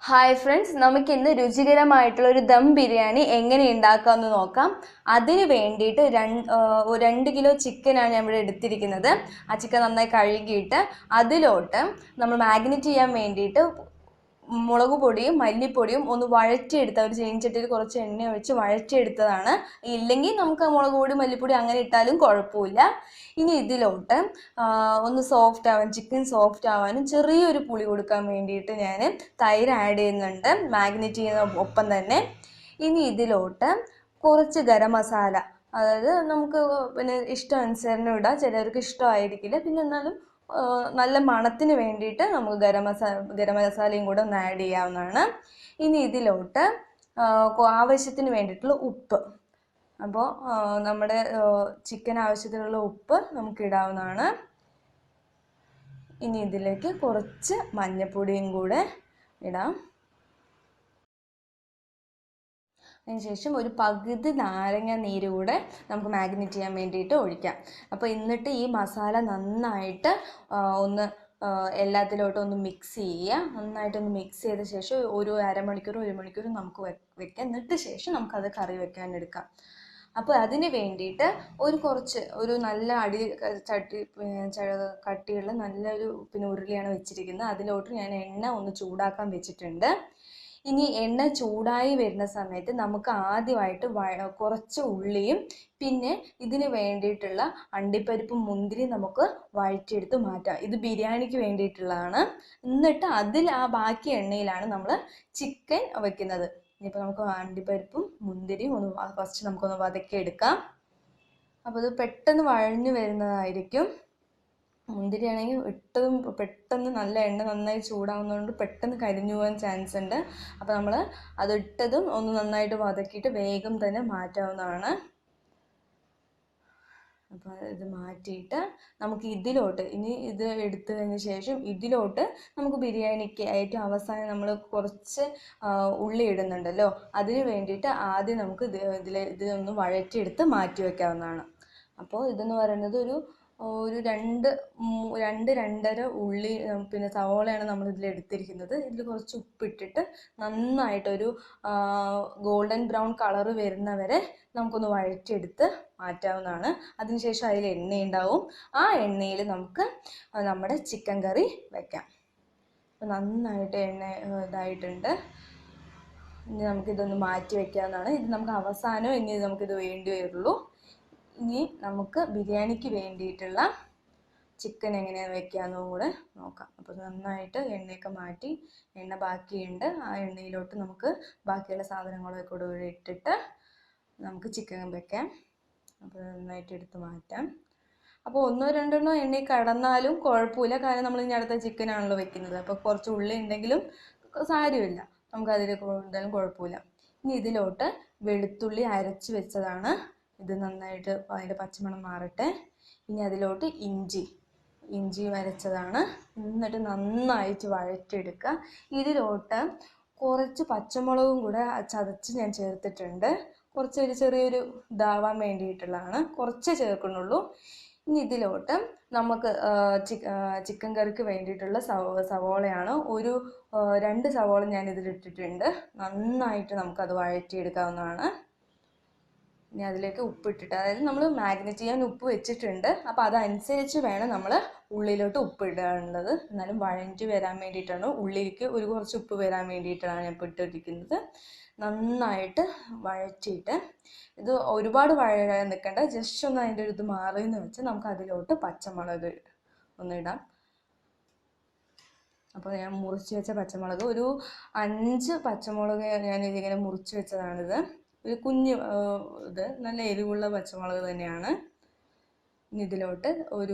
Hi friends, നമുക്കിന്ന് രുചികരമായിട്ടുള്ള ഒരു ദം ബിരിയാണി എങ്ങനെ ഉണ്ടാക്കാമെന്ന് നോക്കാം. അതിന് വേണ്ടിയിട്ട് 2 കിലോ ചിക്കനാണ് ഞാൻ ഇവിടെ എടുത്തിരിക്കുന്നത്. ആ ചിക്കൻ നന്നായി കഴുകിയിട്ട് അതിലോട്ട് നമ്മൾ മാഗ്നേറ്റ് ചെയ്യാൻ വേണ്ടിയിട്ട് മുളക് പൊടിയും മല്ലിപ്പൊടിയും ഒന്ന് വഴറ്റിയെടുത്ത ഒരു ചീനച്ചട്ടിയിൽ കുറച്ച് എണ്ണ ഒഴിച്ച് വഴറ്റിയെടുത്തതാണ്. ഇല്ലെങ്കിൽ നമുക്ക് മുളക് പൊടി മല്ലിപ്പൊടി അങ്ങനെ ഇട്ടാലും കുഴപ്പമില്ല. ഇനി ഇതിലോട്ട് ഒന്ന് സോഫ്റ്റ് ആവാൻ, ചിക്കൻ സോഫ്റ്റ് ആവാനും ചെറിയൊരു പുളി കൊടുക്കാൻ വേണ്ടിയിട്ട് ഞാൻ തൈര് ആഡ് ചെയ്യുന്നുണ്ട് മാഗ്നേറ്റ് ചെയ്യുന്ന ഒപ്പം തന്നെ. ഇനി ഇതിലോട്ട് കുറച്ച് ഗരം മസാല, അതായത് നമുക്ക് പിന്നെ ഇഷ്ടമനുസരണം ഇടാം, ചിലർക്ക് ഇഷ്ടമായിരിക്കില്ല, പിന്നെ എന്നാലും നല്ല മണത്തിന് വേണ്ടിയിട്ട് നമുക്ക് ഗരം മസാലയും കൂടെ ഒന്ന് ആഡ് ചെയ്യാവുന്നതാണ്. ഇനി ഇതിലോട്ട് ആവശ്യത്തിന് വേണ്ടിയിട്ടുള്ള ഉപ്പ്, അപ്പോൾ നമ്മുടെ ചിക്കൻ ആവശ്യത്തിനുള്ള ഉപ്പ് നമുക്ക് ഇടാവുന്നതാണ്. ഇനി ഇതിലേക്ക് കുറച്ച് മഞ്ഞൾപ്പൊടിയും കൂടെ ഇടാം. അതിനുശേഷം ഒരു പകുതി നാരങ്ങ നീര് കൂടെ നമുക്ക് മാഗ്നേറ്റ് ചെയ്യാൻ വേണ്ടിയിട്ട് ഒഴിക്കാം. അപ്പോൾ എന്നിട്ട് ഈ മസാല നന്നായിട്ട് ഒന്ന് എല്ലാത്തിലോട്ടും ഒന്ന് മിക്സ് ചെയ്യുക. നന്നായിട്ടൊന്ന് മിക്സ് ചെയ്ത ശേഷം ഒരു അരമണിക്കൂർ 1 മണിക്കൂർ നമുക്ക് വെക്കാം. എന്നിട്ട് ശേഷം നമുക്കത് കറി വെക്കാൻ എടുക്കാം. അപ്പോൾ അതിന് വേണ്ടിയിട്ട് ഒരു നല്ല കട്ടിയുള്ള നല്ലൊരു ഉരുളിയാണ് വെച്ചിരിക്കുന്നത്. അതിലോട്ട് ഞാൻ എണ്ണ ഒന്ന് ചൂടാക്കാൻ വെച്ചിട്ടുണ്ട്. ഇനി എണ്ണ ചൂടായി വരുന്ന സമയത്ത് നമുക്ക് ആദ്യമായിട്ട് കുറച്ച് ഉള്ളിയും പിന്നെ ഇതിന് വേണ്ടിയിട്ടുള്ള അണ്ടിപ്പരിപ്പും മുന്തിരി നമുക്ക് വഴറ്റിയെടുത്ത് മാറ്റാം. ഇത് ബിരിയാണിക്ക് വേണ്ടിയിട്ടുള്ളതാണ്. എന്നിട്ട് ബാക്കി എണ്ണയിലാണ് നമ്മൾ ചിക്കൻ വെക്കുന്നത്. ഇനിയിപ്പോൾ നമുക്ക് അണ്ടിപ്പരിപ്പും മുന്തിരിയും ഫസ്റ്റ് നമുക്കൊന്ന് വതക്കിയെടുക്കാം. അപ്പോൾ ഇത് പെട്ടെന്ന് വഴഞ്ഞു വരുന്നതായിരിക്കും. മുന്തിരിയാണെങ്കിൽ പെട്ടെന്ന് നല്ല എണ്ണ നന്നായി ചൂടാവുന്നതുകൊണ്ട് പെട്ടെന്ന് കരിഞ്ഞു പോകാൻ ചാൻസ് ഉണ്ട്. അപ്പോൾ നമ്മൾ അതിട്ടതും ഒന്ന് നന്നായിട്ട് വതക്കിയിട്ട് വേഗം തന്നെ മാറ്റാവുന്നതാണ്. അപ്പോൾ ഇത് മാറ്റിയിട്ട് നമുക്ക് ഇനി ഇത് എടുത്തു കഴിഞ്ഞ ശേഷം ഇതിലോട്ട് നമുക്ക് ബിരിയാണിക്ക് ഏറ്റവും അവസാനം നമ്മൾ കുറച്ച് ഉള്ളി ഇടുന്നുണ്ടല്ലോ, അതിന് വേണ്ടിയിട്ട് ആദ്യം നമുക്ക് ഇതൊന്ന് വഴറ്റിയെടുത്ത് മാറ്റി വയ്ക്കാവുന്നതാണ്. അപ്പോൾ ഇതെന്ന് പറയുന്നത് ഒരു 2-2.5 ഉള്ളി പിന്നെ സവോളയാണ് നമ്മൾ ഇതിൽ എടുത്തിരിക്കുന്നത്. ഇതിൽ കുറച്ച് ഉപ്പിട്ടിട്ട് നന്നായിട്ടൊരു ഗോൾഡൻ ബ്രൗൺ കളർ വരുന്നവരെ നമുക്കൊന്ന് വഴറ്റിയെടുത്ത് മാറ്റാവുന്നതാണ്. അതിനുശേഷം അതിൽ എണ്ണയുണ്ടാവും. ആ എണ്ണയിൽ നമുക്ക് നമ്മുടെ ചിക്കൻ കറി വയ്ക്കാം. നന്നായിട്ട് എണ്ണ ഇതായിട്ടുണ്ട്. ഇനി നമുക്കിതൊന്ന് മാറ്റി വയ്ക്കാവുന്നതാണ്. ഇത് നമുക്ക് അവസാനം നമുക്കിത് വേണ്ടി വരുള്ളൂ. ഇനി നമുക്ക് ബിരിയാണിക്ക് വേണ്ടിയിട്ടുള്ള ചിക്കൻ എങ്ങനെയാണ് വെക്കാമെന്നും കൂടെ നോക്കാം. അപ്പോൾ നന്നായിട്ട് എണ്ണയൊക്കെ മാറ്റി, എണ്ണ ബാക്കിയുണ്ട്, ആ എണ്ണയിലോട്ട് നമുക്ക് ബാക്കിയുള്ള സാധനങ്ങളൊക്കെ കൂടെ ഇട്ടിട്ട് നമുക്ക് ചിക്കൻ വെക്കാം. അപ്പോൾ നന്നായിട്ട് എടുത്ത് മാറ്റാം. അപ്പോൾ 1-2 എണ്ണയിൽ കടന്നാലും കുഴപ്പമില്ല, കാരണം നമ്മൾ ഇനി അടുത്ത ചിക്കനാണല്ലോ വെക്കുന്നത്. അപ്പോൾ കുറച്ച് ഉള്ളി ഉണ്ടെങ്കിലും സാരമില്ല, നമുക്കതിൽ എന്തായാലും കുഴപ്പമില്ല. ഇനി ഇതിലോട്ട് വെളുത്തുള്ളി അരച്ച് വെച്ചതാണ്. ഇത് നന്നായിട്ട് അതിൻ്റെ പച്ചമണം മാറട്ടെ. ഇനി അതിലോട്ട് ഇഞ്ചി വരച്ചതാണ്. എന്നിട്ട് നന്നായിട്ട് വഴറ്റിയെടുക്കുക. ഇതിലോട്ട് കുറച്ച് പച്ചമുളകും കൂടെ ചതച്ച് ഞാൻ ചേർത്തിട്ടുണ്ട്. ചെറിയൊരു ഇതാവാൻ വേണ്ടിയിട്ടുള്ളതാണ്, കുറച്ചേ ചേർക്കുന്നുള്ളൂ. ഇനി ഇതിലോട്ട് നമുക്ക് ചിക്കൻ കറിക്ക് വേണ്ടിയിട്ടുള്ള സവോളയാണ്. 2 സവോള ഞാൻ ഇതിലിട്ടിട്ടുണ്ട്. നന്നായിട്ട് നമുക്കത് വഴറ്റിയെടുക്കാവുന്നതാണ്. ഇനി അതിലേക്ക് ഉപ്പിട്ടിട്ട്, അതായത് നമ്മൾ മാഗ്നേറ്റ് ചെയ്യാൻ ഉപ്പ് വെച്ചിട്ടുണ്ട്, അപ്പോൾ അതനുസരിച്ച് വേണം നമ്മൾ ഉള്ളിലോട്ട് ഉപ്പ് ഇടാനുള്ളത്. എന്നാലും വഴറ്റി വരാൻ വേണ്ടിയിട്ടാണ്, ഉള്ളിലേക്ക് കുറച്ച് ഉപ്പ് വരാൻ വേണ്ടിയിട്ടാണ് ഞാൻ ഇട്ടിരിക്കുന്നത്. നന്നായിട്ട് വഴറ്റിയിട്ട്, ഇത് ഒരുപാട് വഴയാൻ നിൽക്കേണ്ട, ജസ്റ്റ് ഒന്ന് അതിൻ്റെ ഒരു ഇത് മാറിയെന്ന് വെച്ച് നമുക്ക് അതിലോട്ട് പച്ചമുളക് ഒന്നിടാം. അപ്പോൾ ഞാൻ മുറിച്ച് വെച്ച പച്ചമുളക് 5 പച്ചമുളക് ഞാൻ ഇതിങ്ങനെ മുറിച്ച് വെച്ചതാണിത്. ഒരു കുഞ്ഞ് ഇത് നല്ല എരിവുള്ള പച്ചമുളക് തന്നെയാണ്. ഇതിലോട്ട്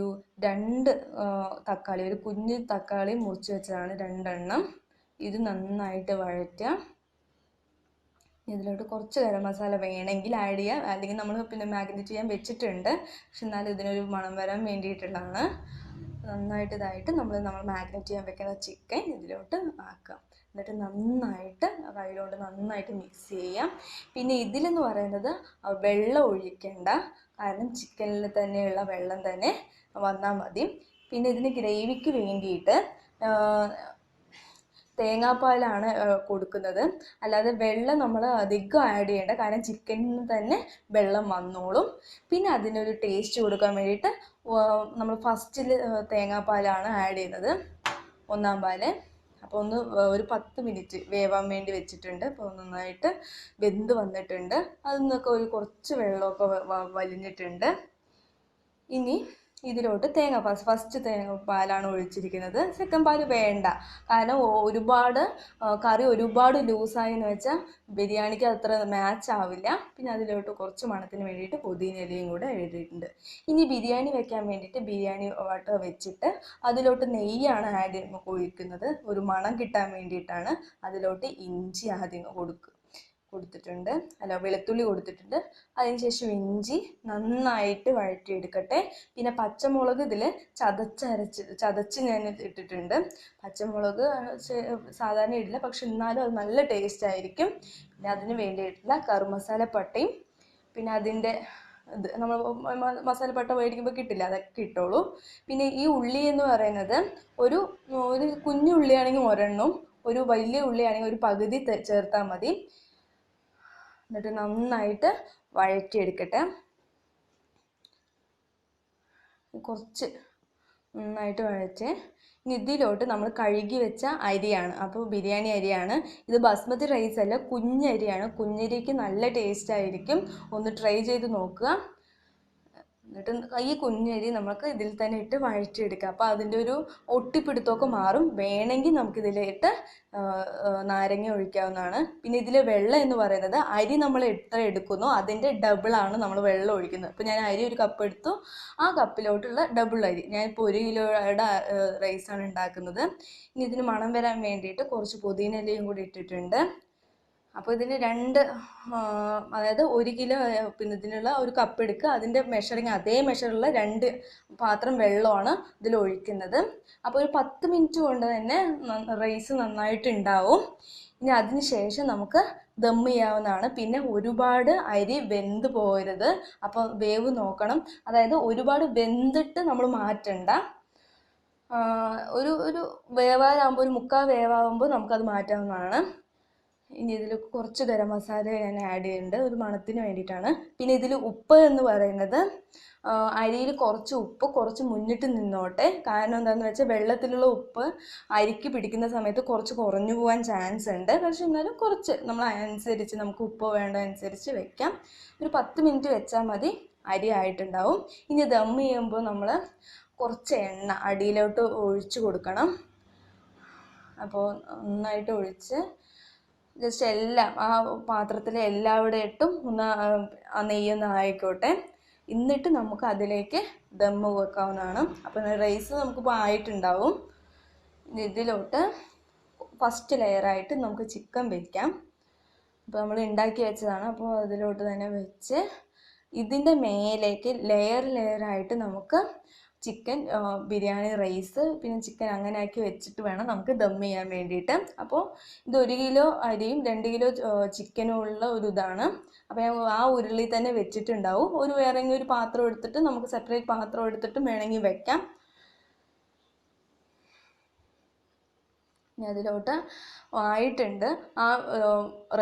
2 തക്കാളി, ഒരു കുഞ്ഞ് തക്കാളി മുറിച്ച് വെച്ചതാണ് 2 എണ്ണം. ഇത് നന്നായിട്ട് വഴറ്റുക. ഇതിലോട്ട് കുറച്ച് ഗരം മസാല വേണമെങ്കിൽ ആഡ് ചെയ്യാം, അല്ലെങ്കിൽ നമ്മൾ പിന്നെ മാഗ്നേറ്റ് ചെയ്യാൻ വെച്ചിട്ടുണ്ട്, പക്ഷെ എന്നാലും ഇതിനൊരു മണം വരാൻ വേണ്ടിയിട്ടുള്ളതാണ്. നന്നായിട്ട് ഇതായിട്ട് നമ്മൾ മാഗ്നേറ്റ് ചെയ്യാൻ വെക്കുന്ന ചിക്കൻ ഇതിലോട്ട് ആക്കാം. എന്നിട്ട് നന്നായിട്ട് കയ്യിലോട്ട് നന്നായിട്ട് മിക്സ് ചെയ്യാം. പിന്നെ ഇതിലെന്ന് പറയുന്നത് വെള്ളം ഒഴിക്കേണ്ട, കാരണം ചിക്കനിൽ തന്നെയുള്ള വെള്ളം തന്നെ വന്നാൽ മതി. പിന്നെ ഇതിന് ഗ്രേവിക്ക് വേണ്ടിയിട്ട് തേങ്ങാപ്പാലാണ് കൊടുക്കുന്നത്. അല്ലാതെ വെള്ളം നമ്മൾ അധികം ആഡ് ചെയ്യേണ്ട, കാരണം ചിക്കനിൽ നിന്ന് തന്നെ വെള്ളം വന്നോളും. പിന്നെ അതിനൊരു ടേസ്റ്റ് കൊടുക്കാൻ വേണ്ടിയിട്ട് നമ്മൾ ഫസ്റ്റിൽ തേങ്ങാപ്പാലാണ് ആഡ് ചെയ്യുന്നത്, ഒന്നാം പാല്. അപ്പോൾ ഒന്ന് ഒരു 10 മിനിറ്റ് വേവാൻ വേണ്ടി വെച്ചിട്ടുണ്ട്. അപ്പോൾ നന്നായിട്ട് വെന്ത് വന്നിട്ടുണ്ട്. അതിൽ നിന്നൊക്കെ ഒരു കുറച്ച് വെള്ളമൊക്കെ വലിഞ്ഞിട്ടുണ്ട്. ഇനി ഇതിലോട്ട് ഫസ്റ്റ് തേങ്ങാപ്പാലാണ് ഒഴിച്ചിരിക്കുന്നത്. സെക്കൻഡ് പാല് വേണ്ട, കാരണം കറി ഒരുപാട് ലൂസായി എന്ന് വെച്ചാൽ ബിരിയാണിക്ക് അത്ര മാച്ച് ആവില്ല. പിന്നെ അതിലോട്ട് കുറച്ച് മണത്തിന് വേണ്ടിയിട്ട് പുതിനയിലയും കൂടെ ഇട്ടിട്ടുണ്ട്. ഇനി ബിരിയാണി വെക്കാൻ വേണ്ടിയിട്ട് ബിരിയാണി വാട്ട വെച്ചിട്ട് അതിലോട്ട് നെയ്യാണ് ഒഴിക്കുന്നത്. ഒരു മണം കിട്ടാൻ വേണ്ടിയിട്ടാണ്. അതിലോട്ട് ഇഞ്ചി ആദ്യം വെളുത്തുള്ളി കൊടുത്തിട്ടുണ്ട്. അതിനുശേഷം ഇഞ്ചി നന്നായിട്ട് വഴറ്റിയെടുക്കട്ടെ. പിന്നെ പച്ചമുളക് ഇതിൽ ചതച്ച് ഞാൻ ഇട്ടിട്ടുണ്ട്. പച്ചമുളക് സാധാരണ ഇടില്ല, പക്ഷെ എന്നാലും അത് നല്ല ടേസ്റ്റ് ആയിരിക്കും. പിന്നെ അതിന് വേണ്ടിയിട്ടുള്ള കറുമസാലപ്പട്ടയും പിന്നെ അതിൻ്റെ നമ്മൾ മസാലപ്പട്ട മേടിക്കുമ്പോൾ കിട്ടില്ല, അതൊക്കെ ഇട്ടോളൂ. പിന്നെ ഈ ഉള്ളി എന്ന് പറയുന്നത് ഒരു കുഞ്ഞു ഉള്ളിയാണെങ്കിൽ ഒരെണ്ണം, ഒരു വലിയ ഉള്ളിയാണെങ്കിൽ ഒരു പകുതി ചേർത്താൽ മതി. എന്നിട്ട് നന്നായിട്ട് വഴറ്റിയെടുക്കട്ടെ. കുറച്ച് നന്നായിട്ട് വഴച്ച് ഇനി ഇതിലോട്ട് നമ്മൾ കഴുകി വെച്ച അരിയാണ്. അപ്പോൾ ബിരിയാണി അരിയാണ് ഇത്, ബസ്മതി റൈസ് അല്ല, കുഞ്ഞരിയാണ്. കുഞ്ഞരിക്ക് നല്ല ടേസ്റ്റ് ആയിരിക്കും, ഒന്ന് ട്രൈ ചെയ്ത് നോക്കുക. എന്നിട്ട് ഈ കുഞ്ഞരി നമുക്ക് ഇതിൽ തന്നെ ഇട്ട് വഴറ്റിയെടുക്കുക. അപ്പോൾ അതിൻ്റെ ഒരു ഒട്ടിപ്പിടുത്തമൊക്കെ മാറും. വേണമെങ്കിൽ നമുക്കിതിലിട്ട് നാരങ്ങ ഒഴിക്കാവുന്നതാണ്. പിന്നെ ഇതിൽ വെള്ളം എന്ന് പറയുന്നത് അരി നമ്മൾ എത്ര എടുക്കുന്നോ അതിൻ്റെ ഡബിളാണ് നമ്മൾ വെള്ളം ഒഴിക്കുന്നത്. അപ്പോൾ ഞാൻ അരി ഒരു കപ്പ് എടുത്തു, ആ കപ്പിലോട്ടുള്ള ഡബിൾ അരി. ഞാനിപ്പോൾ 1 കിലോയുടെ റൈസാണ് ഉണ്ടാക്കുന്നത്. ഇനി ഇതിന് മണം വരാൻ വേണ്ടിയിട്ട് കുറച്ച് പുതിനയിലയും കൂടി ഇട്ടിട്ടുണ്ട്. അപ്പോൾ ഇതിന് അതായത് 1 കിലോ പിന്നെ ഇതിനുള്ള ഒരു കപ്പ് എടുക്കുക, അതിൻ്റെ മെഷറിങ് അതേ മെഷറുള്ള 2 പാത്രം വെള്ളമാണ് ഇതിൽ ഒഴിക്കുന്നത്. അപ്പോൾ ഒരു 10 മിനിറ്റ് കൊണ്ട് തന്നെ റൈസ് നന്നായിട്ട് ഉണ്ടാവും. ഇനി അതിന് ശേഷം നമുക്ക് ദം ചെയ്യാവുന്നതാണ്. പിന്നെ ഒരുപാട് അരി വെന്ത് പോകരുത്, അപ്പോൾ വേവ് നോക്കണം. അതായത് ഒരുപാട് വെന്തിട്ട് നമ്മൾ മാറ്റണ്ട. ഒരു വേവാകുമ്പോൾ, ഒരു 1/4 വേവാകുമ്പോൾ നമുക്കത് മാറ്റാവുന്നതാണ്. ഇനി ഇതിൽ കുറച്ച് ഗരം മസാല ഞാൻ ആഡ് ചെയ്യുന്നുണ്ട്, ഒരു മണത്തിന് വേണ്ടിയിട്ടാണ്. പിന്നെ ഇതിൽ ഉപ്പ് എന്ന് പറയുന്നത് അരിയിൽ കുറച്ച് ഉപ്പ് കുറച്ച് മുന്നിട്ട് നിന്നോട്ടെ. കാരണം എന്താണെന്ന് വെച്ചാൽ വെള്ളത്തിലുള്ള ഉപ്പ് അരിക്ക് പിടിക്കുന്ന സമയത്ത് കുറച്ച് കുറഞ്ഞു പോകാൻ ചാൻസ് ഉണ്ട്. പക്ഷെ എന്നാലും കുറച്ച് നമ്മൾ അനുസരിച്ച് നമുക്ക് ഉപ്പ് വേണ്ട അനുസരിച്ച് വെക്കാം. ഒരു 10 മിനിറ്റ് വെച്ചാൽ മതി, അരി ആയിട്ടുണ്ടാവും. ഇനി ദം ചെയ്യുമ്പോൾ നമ്മൾ കുറച്ച് എണ്ണ അടിയിലോട്ട് ഒഴിച്ച് കൊടുക്കണം. അപ്പോൾ നന്നായിട്ട് ഒഴിച്ച് ജസ്റ്റ് എല്ലാം ആ പാത്രത്തിലെ എല്ലാവിടെയിട്ടും ഒന്ന് ആ നെയ്യൊന്ന് ആയിക്കോട്ടെ. എന്നിട്ട് നമുക്ക് അതിലേക്ക് ദം വെക്കാവുന്നതാണ്. അപ്പോൾ റൈസ് നമുക്കിപ്പോൾ ആയിട്ടുണ്ടാവും. ഇതിലോട്ട് ഫസ്റ്റ് ലെയറായിട്ട് നമുക്ക് ചിക്കൻ വയ്ക്കാം. അപ്പോൾ നമ്മൾ ഉണ്ടാക്കി വെച്ചതാണ്, അപ്പോൾ അതിലോട്ട് തന്നെ വെച്ച് ഇതിൻ്റെ മേലേക്ക് ലെയറായിട്ട് നമുക്ക് ചിക്കൻ ബിരിയാണി റൈസ് പിന്നെ ചിക്കൻ അങ്ങനെ ആക്കി വെച്ചിട്ട് വേണം നമുക്ക് ദം ചെയ്യാൻ വേണ്ടിയിട്ട്. അപ്പോൾ ഇത് 1 കിലോ അരിയും 2 കിലോ ചിക്കനും ഉള്ള ഒരു ഇതാണ്. അപ്പോൾ ഞാൻ ആ ഉരുളി തന്നെ വെച്ചിട്ടുണ്ടാവും. വേറെ ഒരു പാത്രം എടുത്തിട്ട് നമുക്ക് സെപ്പറേറ്റ് പാത്രം എടുത്തിട്ട് വേണമെങ്കിൽ വെക്കാം. ഇനി അതിലോട്ട് ആയിട്ടുണ്ട്, ആ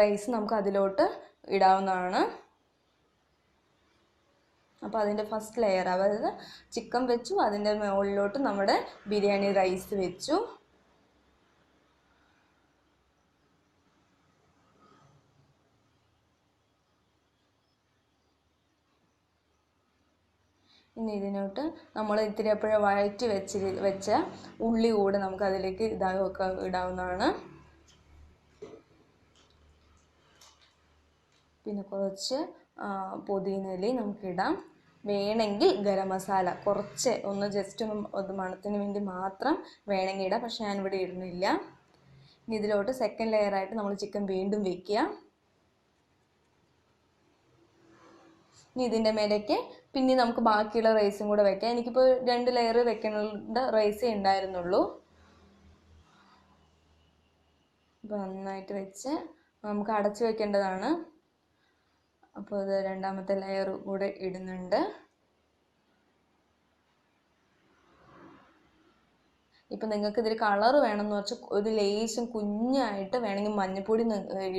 റൈസ് നമുക്ക് അതിലോട്ട് ഇടാവുന്നതാണ്. അപ്പോൾ അതിൻ്റെ ഫസ്റ്റ് ലെയർ, അതായത് ചിക്കൻ വെച്ചു, അതിൻ്റെ മുകളിലോട്ട് നമ്മുടെ ബിരിയാണി റൈസ് വെച്ചു. ഇനി ഇതിനോട്ട് നമ്മൾ ഇത്തിരി എപ്പോഴും വഴറ്റി വെച്ച ഉള്ളി കൂടെ നമുക്ക് അതിലേക്ക് ഇടാവുന്നതാണ്. പിന്നെ കുറച്ച് പുതിനയിലയും നമുക്കിടാം. വേണമെങ്കിൽ ഗരം മസാല കുറച്ച് ഒന്ന് ജസ്റ്റ് ഒന്ന് മണത്തിന് വേണ്ടി മാത്രം വേണമെങ്കിൽ ഇടാം, പക്ഷെ ഞാനിവിടെ ഇടുന്നില്ല. ഇനി ഇതിലോട്ട് സെക്കൻഡ് ലെയറായിട്ട് നമ്മൾ ചിക്കൻ വീണ്ടും വയ്ക്കുക. ഇനി ഇതിൻ്റെ മേലേക്ക് പിന്നെ നമുക്ക് ബാക്കിയുള്ള റൈസും കൂടെ വെക്കാം. എനിക്കിപ്പോൾ 2 ലെയർ വെക്കേണ്ട റൈസേ ഉണ്ടായിരുന്നുള്ളൂ. അപ്പോൾ നന്നായിട്ട് വെച്ച് നമുക്ക് അടച്ചു വെക്കേണ്ടതാണ്. അപ്പോൾ ഇത് രണ്ടാമത്തെ ലെയർ കൂടെ ഇടുന്നുണ്ട്. ഇപ്പം നിങ്ങൾക്ക് ഇതിൽ കളർ വേണമെന്ന് വെച്ചാൽ ഒരു ലേശം കുഞ്ഞായിട്ട് വേണമെങ്കിൽ മഞ്ഞൾപ്പൊടി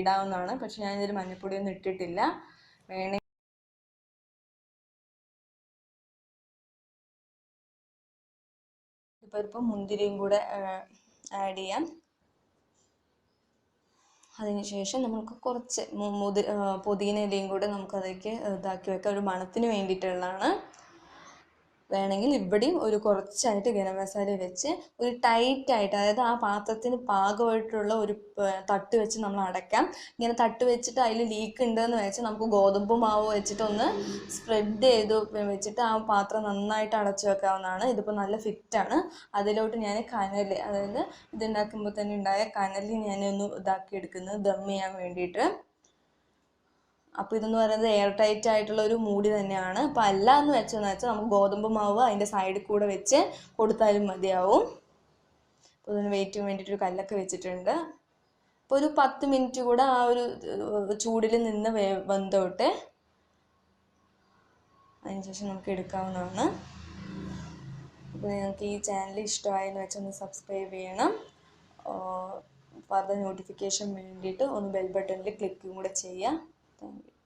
ഇടാവുന്നതാണ്. പക്ഷെ ഞാനിതിൽ മഞ്ഞൾപ്പൊടിയൊന്നും ഇട്ടിട്ടില്ല. വേണമെങ്കിൽ ഇപ്പം മുന്തിരിയും കൂടെ ആഡ് ചെയ്യാം. അതിനുശേഷം നമുക്ക് കുറച്ച് പുതിന ഇലയും കൂടെ നമുക്കതിലേക്ക് ഇതാക്കി വെക്കാം, ഒരു മണത്തിന് വേണ്ടിയിട്ടുള്ളതാണ്. വേണമെങ്കിൽ ഇവിടെയും ഒരു കുറച്ചായിട്ട് ഗരം മസാല വെച്ച് ഒരു ടൈറ്റായിട്ട്, അതായത് ആ പാത്രത്തിന് പാകമായിട്ടുള്ള ഒരു തട്ട് വെച്ച് നമ്മൾ അടയ്ക്കാം. ഇങ്ങനെ തട്ട് വെച്ചിട്ട് അതിൽ ലീക്ക് ഉണ്ടെന്ന് വെച്ചാൽ നമുക്ക് ഗോതമ്പ് മാവ് വെച്ചിട്ടൊന്ന് സ്പ്രെഡ് ചെയ്ത് വെച്ചിട്ട് ആ പാത്രം നന്നായിട്ട് അടച്ചു വെക്കാവുന്നതാണ്. ഇതിപ്പോൾ നല്ല ഫിറ്റാണ്. അതിലോട്ട് ഞാൻ കനൽ, അതായത് ഇതുണ്ടാക്കുമ്പോൾ തന്നെ ഉണ്ടായ കനൽ ഞാനൊന്ന് ഇതാക്കി എടുക്കുന്നത് ദം ചെയ്യാൻ വേണ്ടിയിട്ട്. അപ്പോൾ ഇതെന്ന് പറയുന്നത് എയർ ടൈറ്റ് ആയിട്ടുള്ള ഒരു മൂടി തന്നെയാണ്. അപ്പോൾ അല്ല എന്ന് വെച്ചാൽ നമുക്ക് ഗോതമ്പ് മാവ് അതിൻ്റെ സൈഡിൽ കൂടെ വെച്ച് കൊടുത്താലും മതിയാവും. അപ്പോൾ ഇതിന് വെയിറ്റിന് വേണ്ടിയിട്ടൊരു കല്ലൊക്കെ വെച്ചിട്ടുണ്ട്. അപ്പോൾ ഒരു 10 മിനിറ്റ് കൂടെ ആ ഒരു ചൂടിൽ നിന്ന് വെന്തോട്ടെ. അതിനുശേഷം നമുക്ക് എടുക്കാവുന്നതാണ്. അപ്പോൾ നിങ്ങൾക്ക് ഈ ചാനൽ ഇഷ്ടമായെന്ന് വെച്ചാൽ ഒന്ന് സബ്സ്ക്രൈബ് ചെയ്യണം. ഫർദർ നോട്ടിഫിക്കേഷൻ വേണ്ടിയിട്ട് ഒന്ന് ബെൽ ബട്ടണിൽ ക്ലിക്കും കൂടെ ചെയ്യുക. Thank you.